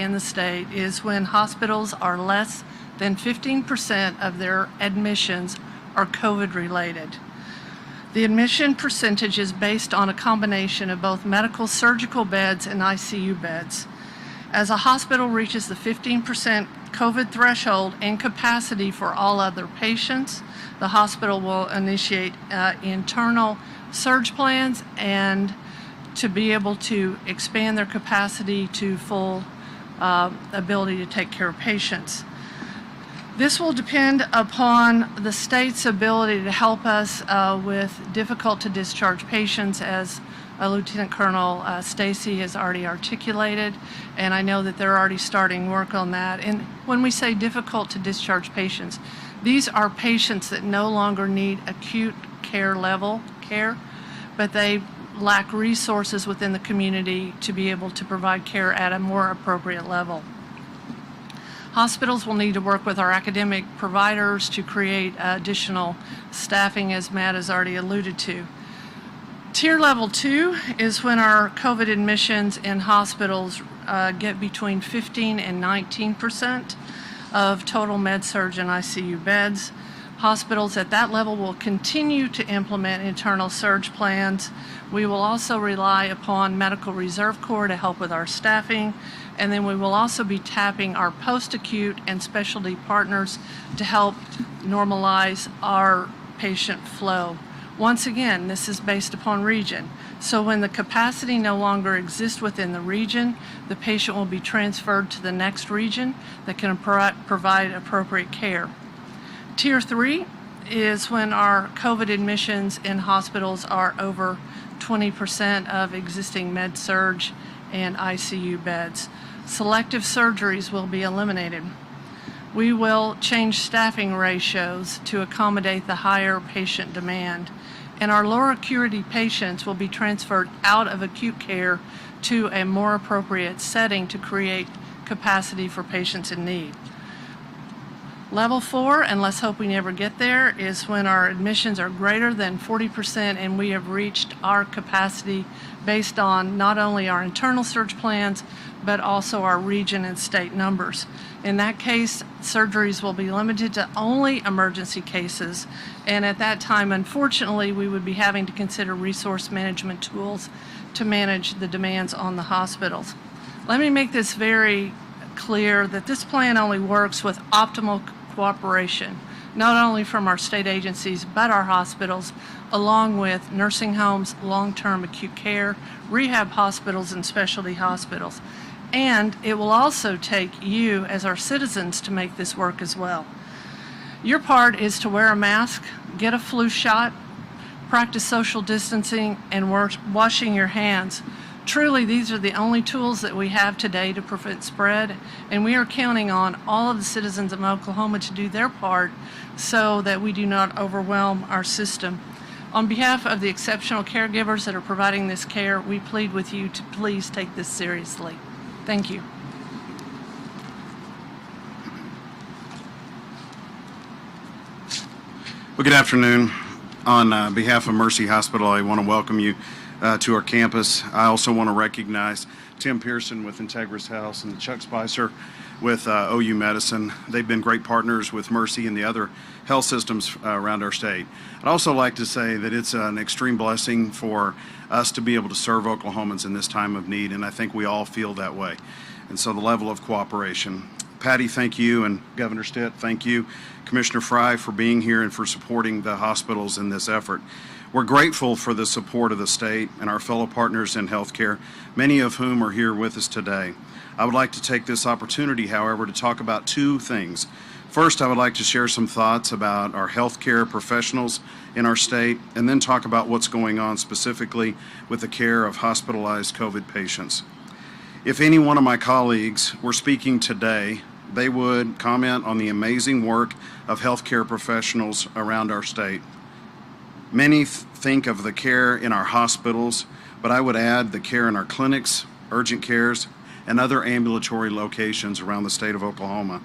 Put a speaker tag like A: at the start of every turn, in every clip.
A: in the state is when hospitals are less than 15% of their admissions are COVID related. The admission percentage is based on a combination of both medical surgical beds and ICU beds. As a hospital reaches the 15% COVID threshold and capacity for all other patients, the hospital will initiate internal surge plans and to be able to expand their capacity to full ability to take care of patients. This will depend upon the state's ability to help us with difficult to discharge patients, as Lieutenant Colonel Stacy has already articulated, and I know that they're already starting work on that. And when we say difficult to discharge patients, these are patients that no longer need acute care level care, but they lack resources within the community to be able to provide care at a more appropriate level. Hospitals will need to work with our academic providers to create additional staffing, as Matt has already alluded to. Tier level 2 is when our COVID admissions in hospitals get between 15 and 19% of total med-surg and ICU beds. Hospitals at that level will continue to implement internal surge plans. We will also rely upon Medical Reserve Corps to help with our staffing, and then we will also be tapping our post-acute and specialty partners to help normalize our patient flow. Once again, this is based upon region. So when the capacity no longer exists within the region, the patient will be transferred to the next region that can provide appropriate care. Tier 3 is when our COVID admissions in hospitals are over 20% of existing med-surg and ICU beds. Selective surgeries will be eliminated. We will change staffing ratios to accommodate the higher patient demand, and our lower acuity patients will be transferred out of acute care to a more appropriate setting to create capacity for patients in need. Level 4, and let's hope we never get there, is when our admissions are greater than 40% and we have reached our capacity based on not only our internal surge plans, but also our region and state numbers. In that case, surgeries will be limited to only emergency cases, and at that time, unfortunately, we would be having to consider resource management tools to manage the demands on the hospitals. Let me make this very clear that this plan only works with optimal cooperation, not only from our state agencies, but our hospitals, along with nursing homes, long-term acute care, rehab hospitals, and specialty hospitals. And it will also take you as our citizens to make this work as well. Your part is to wear a mask, get a flu shot, practice social distancing, and washing your hands. Truly, these are the only tools that we have today to prevent spread, and we are counting on all of the citizens of Oklahoma to do their part so that we do not overwhelm our system. On behalf of the exceptional caregivers that are providing this care, we plead with you to please take this seriously. Thank you.
B: Well, good afternoon. On behalf of Mercy Hospital, I want to welcome you to our campus. I also want to recognize Tim Pearson with Integris Health and Chuck Spicer with OU Medicine. They've been great partners with Mercy and the other health systems around our state. I'd also like to say that it's an extreme blessing for us to be able to serve Oklahomans in this time of need, and I think we all feel that way. And so the level of cooperation. Patty, thank you, and Governor Stitt, thank you. Commissioner Frye, for being here and for supporting the hospitals in this effort. We're grateful for the support of the state and our fellow partners in healthcare, many of whom are here with us today. I would like to take this opportunity, however, to talk about two things. First, I would like to share some thoughts about our healthcare professionals in our state, and then talk about what's going on specifically with the care of hospitalized COVID patients. If any one of my colleagues were speaking today, they would comment on the amazing work of healthcare professionals around our state. Many think of the care in our hospitals, but I would add the care in our clinics, urgent cares, and other ambulatory locations around the state of Oklahoma.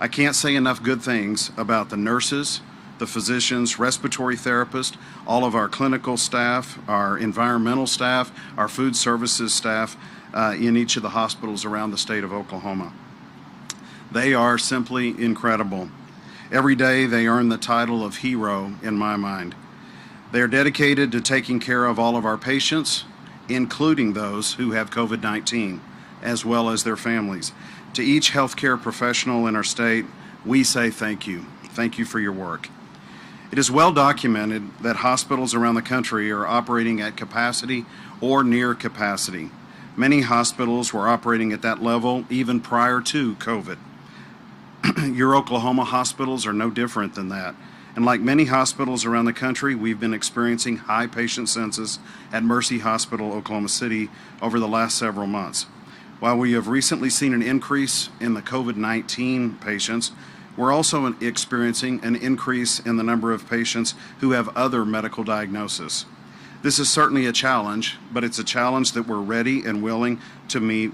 B: I can't say enough good things about the nurses, the physicians, respiratory therapists, all of our clinical staff, our environmental staff, our food services staff, in each of the hospitals around the state of Oklahoma. They are simply incredible. Every day they earn the title of hero in my mind. They are dedicated to taking care of all of our patients, including those who have COVID-19, as well as their families. To each healthcare professional in our state, we say thank you. Thank you for your work. It is well documented that hospitals around the country are operating at capacity or near capacity. Many hospitals were operating at that level even prior to COVID. Your Oklahoma hospitals are no different than that. And like many hospitals around the country, we've been experiencing high patient census at Mercy Hospital, Oklahoma City, over the last several months. While we have recently seen an increase in the COVID-19 patients, we're also experiencing an increase in the number of patients who have other medical diagnoses. This is certainly a challenge, but it's a challenge that we're ready and willing to meet.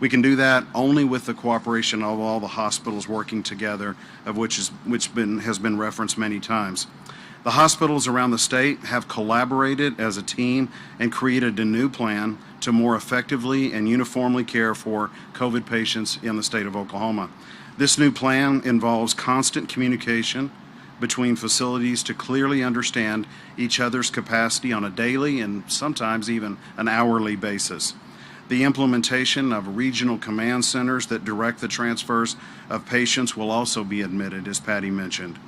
B: We can do that only with the cooperation of all the hospitals working together, of which has been referenced many times. The hospitals around the state have collaborated as a team and created a new plan to more effectively and uniformly care for COVID patients in the state of Oklahoma. This new plan involves constant communication between facilities to clearly understand each other's capacity on a daily and sometimes even an hourly basis. The implementation of regional command centers that direct the transfers of patients will also be admitted, as Patty mentioned.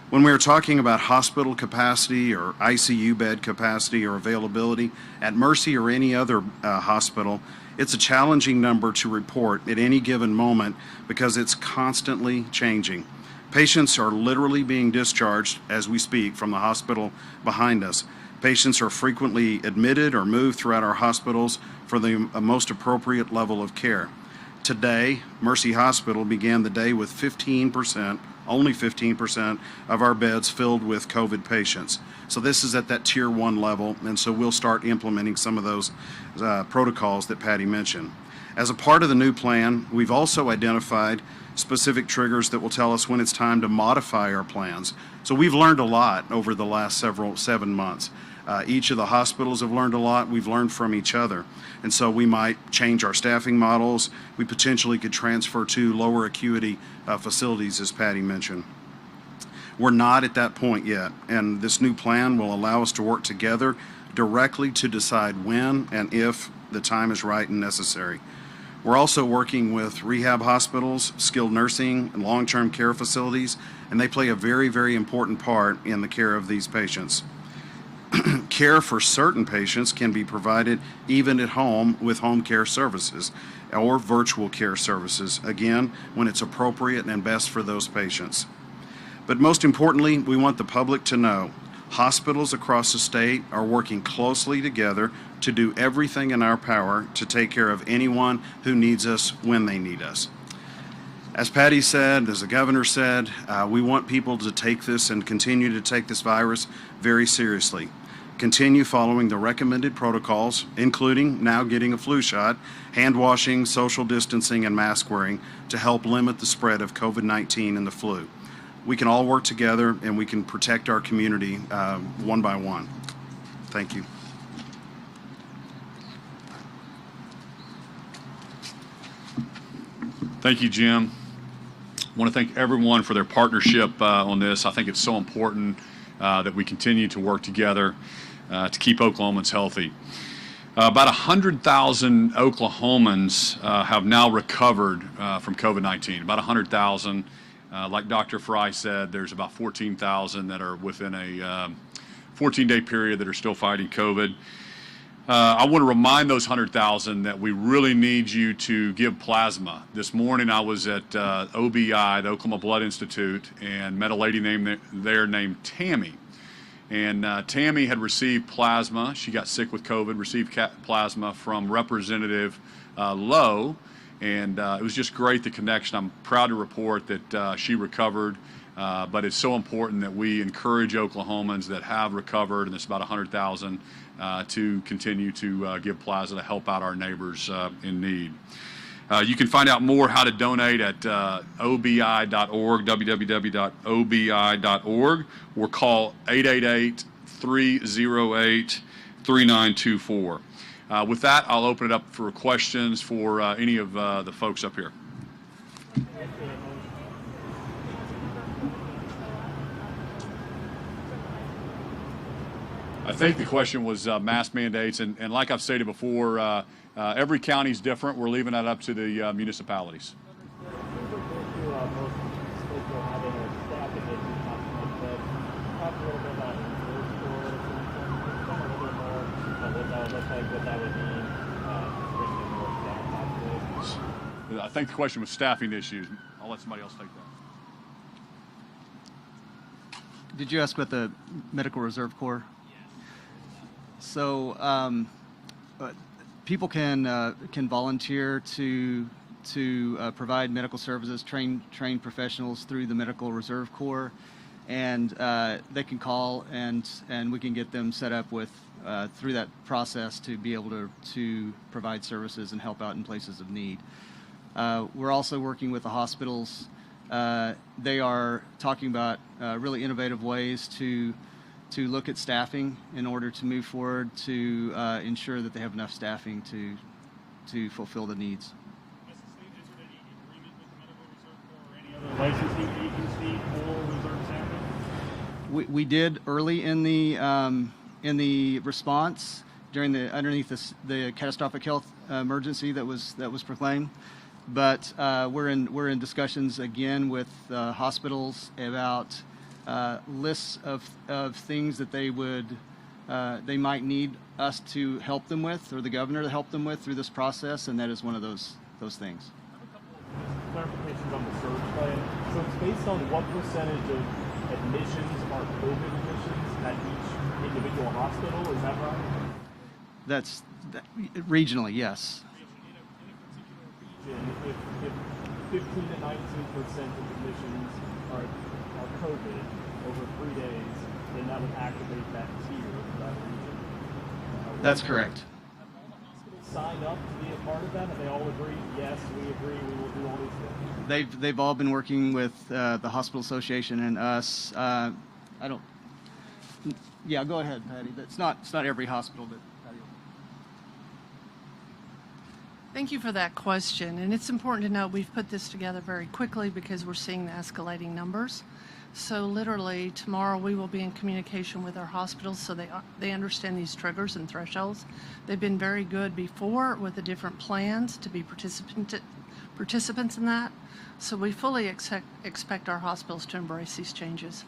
B: When we are talking about hospital capacity or ICU bed capacity or availability at Mercy or any other hospital, it's a challenging number to report at any given moment because it's constantly changing. Patients are literally being discharged as we speak from the hospital behind us. Patients are frequently admitted or moved throughout our hospitals for the most appropriate level of care. Today, Mercy Hospital began the day with only 15% of our beds filled with COVID patients. So this is at that tier 1 level, and so we'll start implementing some of those protocols that Patty mentioned. As a part of the new plan, we've also identified specific triggers that will tell us when it's time to modify our plans. So we've learned a lot over the last 7 months. Each of the hospitals have learned a lot. We've learned from each other. And so we might change our staffing models. We potentially could transfer to lower acuity facilities, as Patty mentioned. We're not at that point yet, and this new plan will allow us to work together directly to decide when and if the time is right and necessary. We're also working with rehab hospitals, skilled nursing, and long-term care facilities, and they play a very, very important part in the care of these patients. Care for certain patients can be provided even at home with home care services or virtual care services, again, when it's appropriate and best for those patients. But most importantly, we want the public to know hospitals across the state are working closely together to do everything in our power to take care of anyone who needs us when they need us. As Patty said, as the governor said, we want people to take this and continue to take this virus very seriously. Continue following the recommended protocols, including now getting a flu shot, hand washing, social distancing, and mask wearing to help limit the spread of COVID-19 and the flu. We can all work together and we can protect our community one by one. Thank you.
C: Thank you, Jim. I want to thank everyone for their partnership on this. I think it's so important that we continue to work together to keep Oklahomans healthy. About 100,000 Oklahomans have now recovered from COVID-19. About 100,000. Like Dr. Frye said, there's about 14,000 that are within a 14-day period that are still fighting COVID. I want to remind those 100,000 that we really need you to give plasma. This morning I was at OBI, the Oklahoma Blood Institute, and met a lady named Tammy. And Tammy had received plasma. She got sick with COVID, received plasma from Representative Lowe, and it was just great, the connection. I'm proud to report that she recovered, but it's so important that we encourage Oklahomans that have recovered, and it's about 100,000, to continue to give plasma to help out our neighbors in need. You can find out more how to donate at obi.org, www.obi.org, or call 888-308-3924. With that, I'll open it up for questions for any of the folks up here. I think the question was mask mandates, and like I've stated before, every county is different. We're leaving that up to the municipalities. I think the question was staffing issues. I'll let somebody else take that.
D: Did you ask about the Medical Reserve Corps? So people can volunteer to provide medical services, train professionals through the Medical Reserve Corps, and they can call and we can get them set up with through that process to be able to provide services and help out in places of need. We're also working with the hospitals. They are talking about really innovative ways to look at staffing in order to move forward to ensure that they have enough staffing to fulfill the needs.
E: Licensing agency for reserve staffing?
D: We did early in the response underneath the catastrophic health emergency that was proclaimed. But we're in discussions again with hospitals about lists of things that they might need us to help them with, or the governor to help them with through this process, and that is one of those things.
E: I have a couple of clarifications on the surge plan. So it's based on what percentage of admissions are COVID admissions at each individual hospital, is that right?
D: That's regionally, yes.
E: If 15 to 19% of admissions are COVID over 3 days, then that would activate that tier for that region.
D: That's correct.
E: Have all the hospitals signed up to be a part of that? Have they all agreed, yes, we agree, we will do all these things?
D: They've all been working with the Hospital Association and us. Yeah, go ahead, Patty. It's not every hospital, but Patty.
A: Thank you for that question. And it's important to note we've put this together very quickly because we're seeing the escalating numbers. So literally tomorrow we will be in communication with our hospitals so they understand these triggers and thresholds. They've been very good before with the different plans to be participants in that. So we fully expect our hospitals to embrace these changes.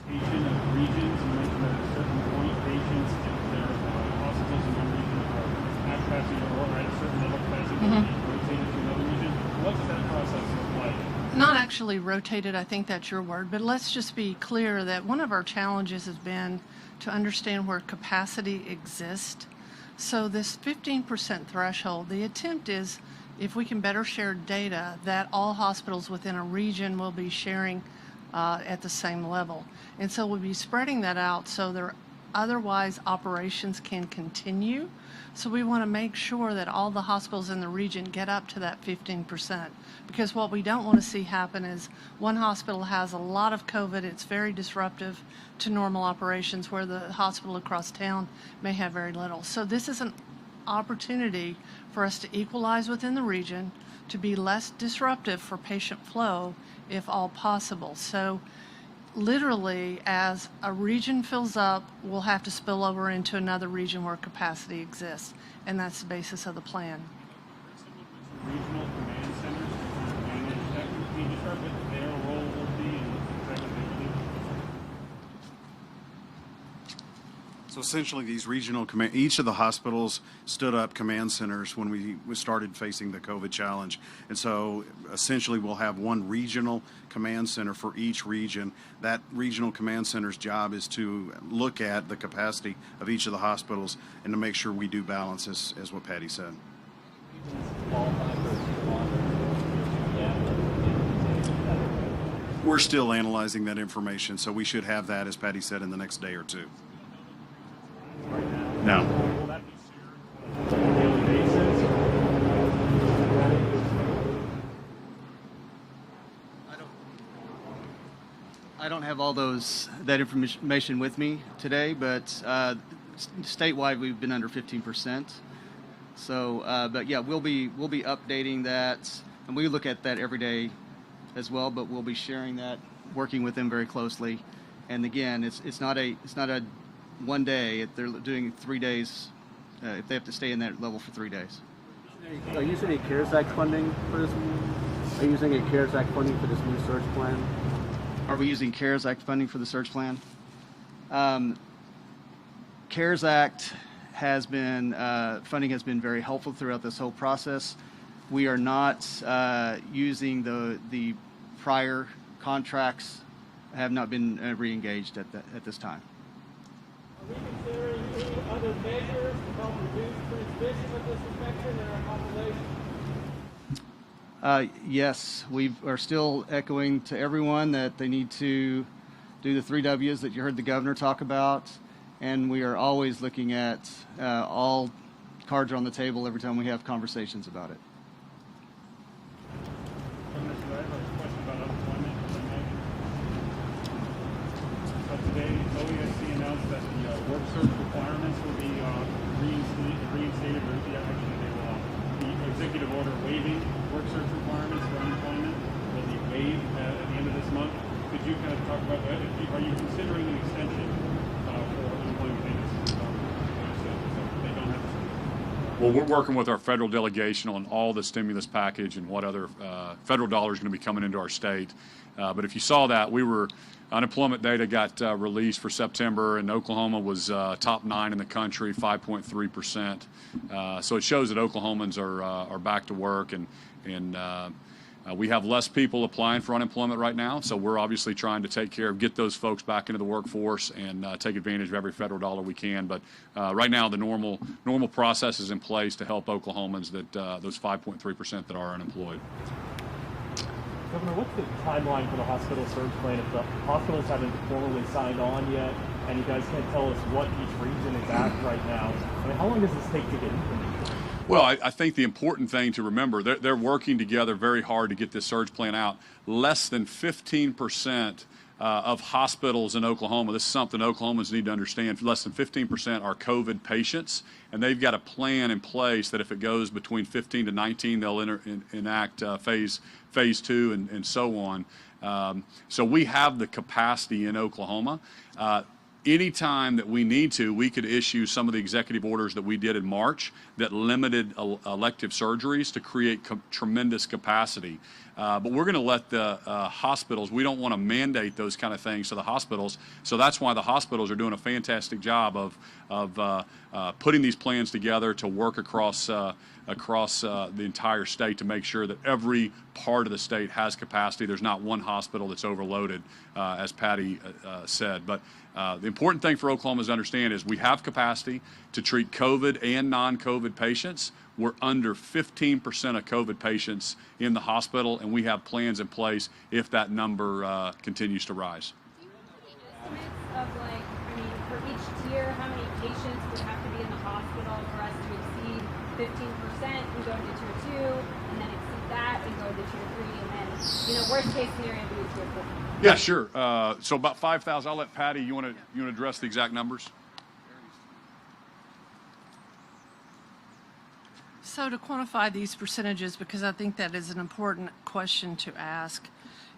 E: Rotation of regions, you mentioned that at a certain point, patients, if their hospitals in one region are at capacity or at a certain level of capacity, rotated to another region. What does that process look like?
A: Not actually rotated, I think that's your word, but let's just be clear that one of our challenges has been to understand where capacity exists. So this 15% threshold, the attempt is if we can better share data that all hospitals within a region will be sharing at the same level. And so we'll be spreading that out so their otherwise operations can continue. So we want to make sure that all the hospitals in the region get up to that 15%. Because what we don't want to see happen is one hospital has a lot of COVID, it's very disruptive to normal operations, where the hospital across town may have very little. So this is an opportunity for us to equalize within the region, to be less disruptive for patient flow if all possible. So literally, as a region fills up, we'll have to spill over into another region where capacity exists, and that's the basis of the plan.
E: Regional command centers to manage that. Can you describe what their role will be and exactly what they do?
B: So essentially, these regional each of the hospitals stood up command centers when we started facing the COVID challenge. And so essentially we'll have one regional command center for each region. That regional command center's job is to look at the capacity of each of the hospitals and to make sure we do balance, as what Patty said. We're still analyzing that information, so we should have that, as Patty said, in the next day or two. No.
E: Will that be shared on a daily basis?
D: I don't have all that information with me today, but statewide, we've been under 15%. So, but yeah, we'll be updating that, and we look at that every day as well. But we'll be sharing that, working with them very closely. And again, it's not a one day. They're doing 3 days. If they have to stay in that level for 3 days.
F: Are you using any CARES Act funding for this? Are you using any CARES Act funding for this new surge plan?
D: Are we using CARES Act funding for the surge plan? CARES Act has been, funding has been very helpful throughout this whole process. We are not using the prior contracts, have not been re-engaged at this time.
G: Are we considering any other measures to help reduce transmission of this infection in our population?
D: Yes, we are still echoing to everyone that they need to do the 3 W's that you heard the governor talk about, and we are always looking at all cards are on the table every time we have conversations about it.
E: I have a question about unemployment. So today, OESC announced that the work search requirements will be reinstated, or actually they will, the executive order waiving work search requirements for unemployment will be waived at the end of this month. Could you kind of talk about that? Are you considering an extension for unemployment payments? So they don't have to.
C: Well, we're working with our federal delegation on all the stimulus package and what other federal dollars are going to be coming into our state. But if you saw that, unemployment data got released for September, and Oklahoma was top 9 in the country, 5.3%. So it shows that Oklahomans are back to work, and we have less people applying for unemployment right now. So we're obviously trying to get those folks back into the workforce and take advantage of every federal dollar we can. But right now, the normal process is in place to help Oklahomans, that those 5.3% that are unemployed.
G: Governor, what's the timeline for the hospital surge plan if the hospitals haven't formally signed on yet, and you guys can't tell us what each region is at right now? I mean, how long does this take to get implemented?
C: Well, I think the important thing to remember, they're working together very hard to get this surge plan out. Less than 15% of hospitals in Oklahoma, this is something Oklahomans need to understand, less than 15% are COVID patients, and they've got a plan in place that if it goes between 15 to 19, they'll enact phase 2 and so on. So we have the capacity in Oklahoma. Anytime that we need to, we could issue some of the executive orders that we did in March that limited elective surgeries to create tremendous capacity. But we're going to let the hospitals, we don't want to mandate those kind of things to the hospitals. So that's why the hospitals are doing a fantastic job of putting these plans together to work across the entire state to make sure that every part of the state has capacity. There's not one hospital that's overloaded, as Patty said. But the important thing for Oklahoma to understand is we have capacity to treat COVID and non-COVID patients. We're under 15% of COVID patients in the hospital, and we have plans in place if that number continues to rise.
H: Do you have any estimates of, for each tier, how many patients would have to be in the hospital for us to exceed 15% and go into tier 2, and then exceed that and go into tier 3, and then, worst case scenario be tier 4?
C: Yeah, sure. So about 5,000. I'll let Patty. You want to address the exact numbers?
A: So to quantify these percentages, because I think that is an important question to ask,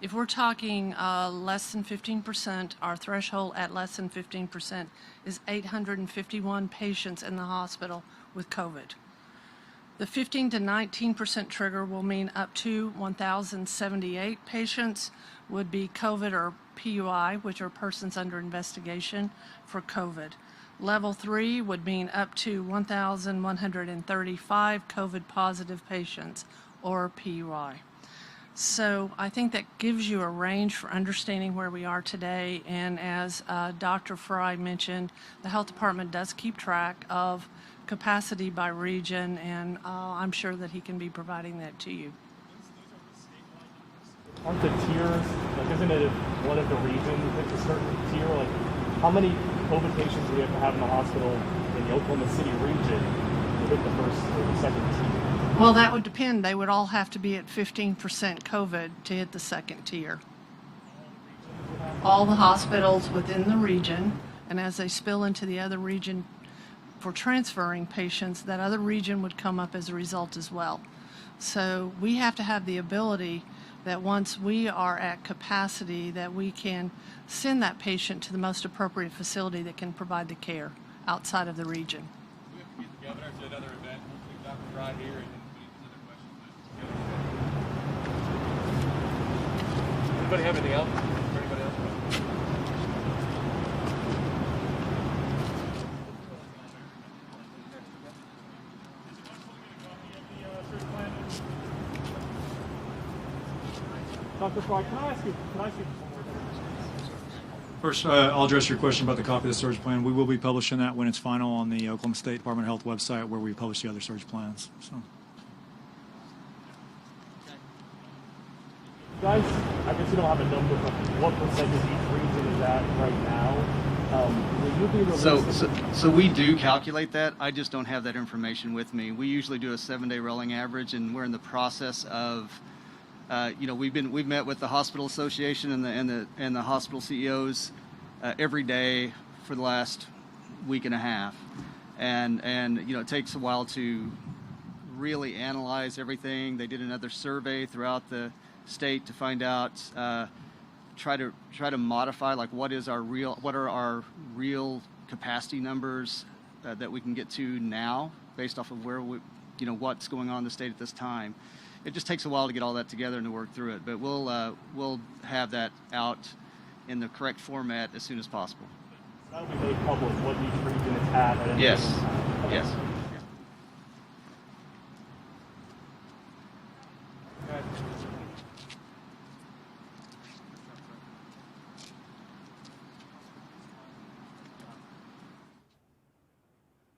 A: if we're talking less than 15%, our threshold at less than 15% is 851 patients in the hospital with COVID. The 15 to 19% trigger will mean up to 1,078 patients would be COVID or PUI, which are persons under investigation for COVID. Level 3 would mean up to 1,135 COVID positive patients or PUI. So I think that gives you a range for understanding where we are today. And as Dr. Frye mentioned, the health department does keep track of capacity by region, and I'm sure that he can be providing that to you.
G: Aren't the tiers, isn't it if one of the regions hits a certain tier, how many COVID patients do we have to have in the hospital in the Oklahoma City region to hit the first or the second tier?
A: Well, that would depend. They would all have to be at 15% COVID to hit the second tier. All the hospitals within the region, and as they spill into the other region, for transferring patients, that other region would come up as a result as well. So we have to have the ability that once we are at capacity, that we can send that patient to the most appropriate facility that can provide the care outside of the region.
I: We have to get the governor to another event. We've got Frye here and then other questions. Anybody have anything else? Anybody else?
G: Dr. Frye, can I ask you one more thing?
J: First, I'll address your question about the copy of the surge plan. We will be publishing that when it's final on the Oklahoma State Department of Health website, where we publish the other surge plans. So,
G: Guys, I guess you don't have a number, but what percentage each region is at right now? Will you be releasing?
D: So we do calculate that. I just don't have that information with me. We usually do a 7-day rolling average, and we're in the process of, we've met with the hospital association and the hospital CEOs every day for the last week and a half, and it takes a while to really analyze everything. They did another survey throughout the state to find out, try to modify, like, what are our real capacity numbers that we can get to now based off of where what's going on in the state at this time. It just takes a while to get all that together and to work through it, but we'll have that out in the correct format as soon as possible.
G: That'll be made public what each region is at any
D: Yes.
G: given time. Okay.
D: Yes.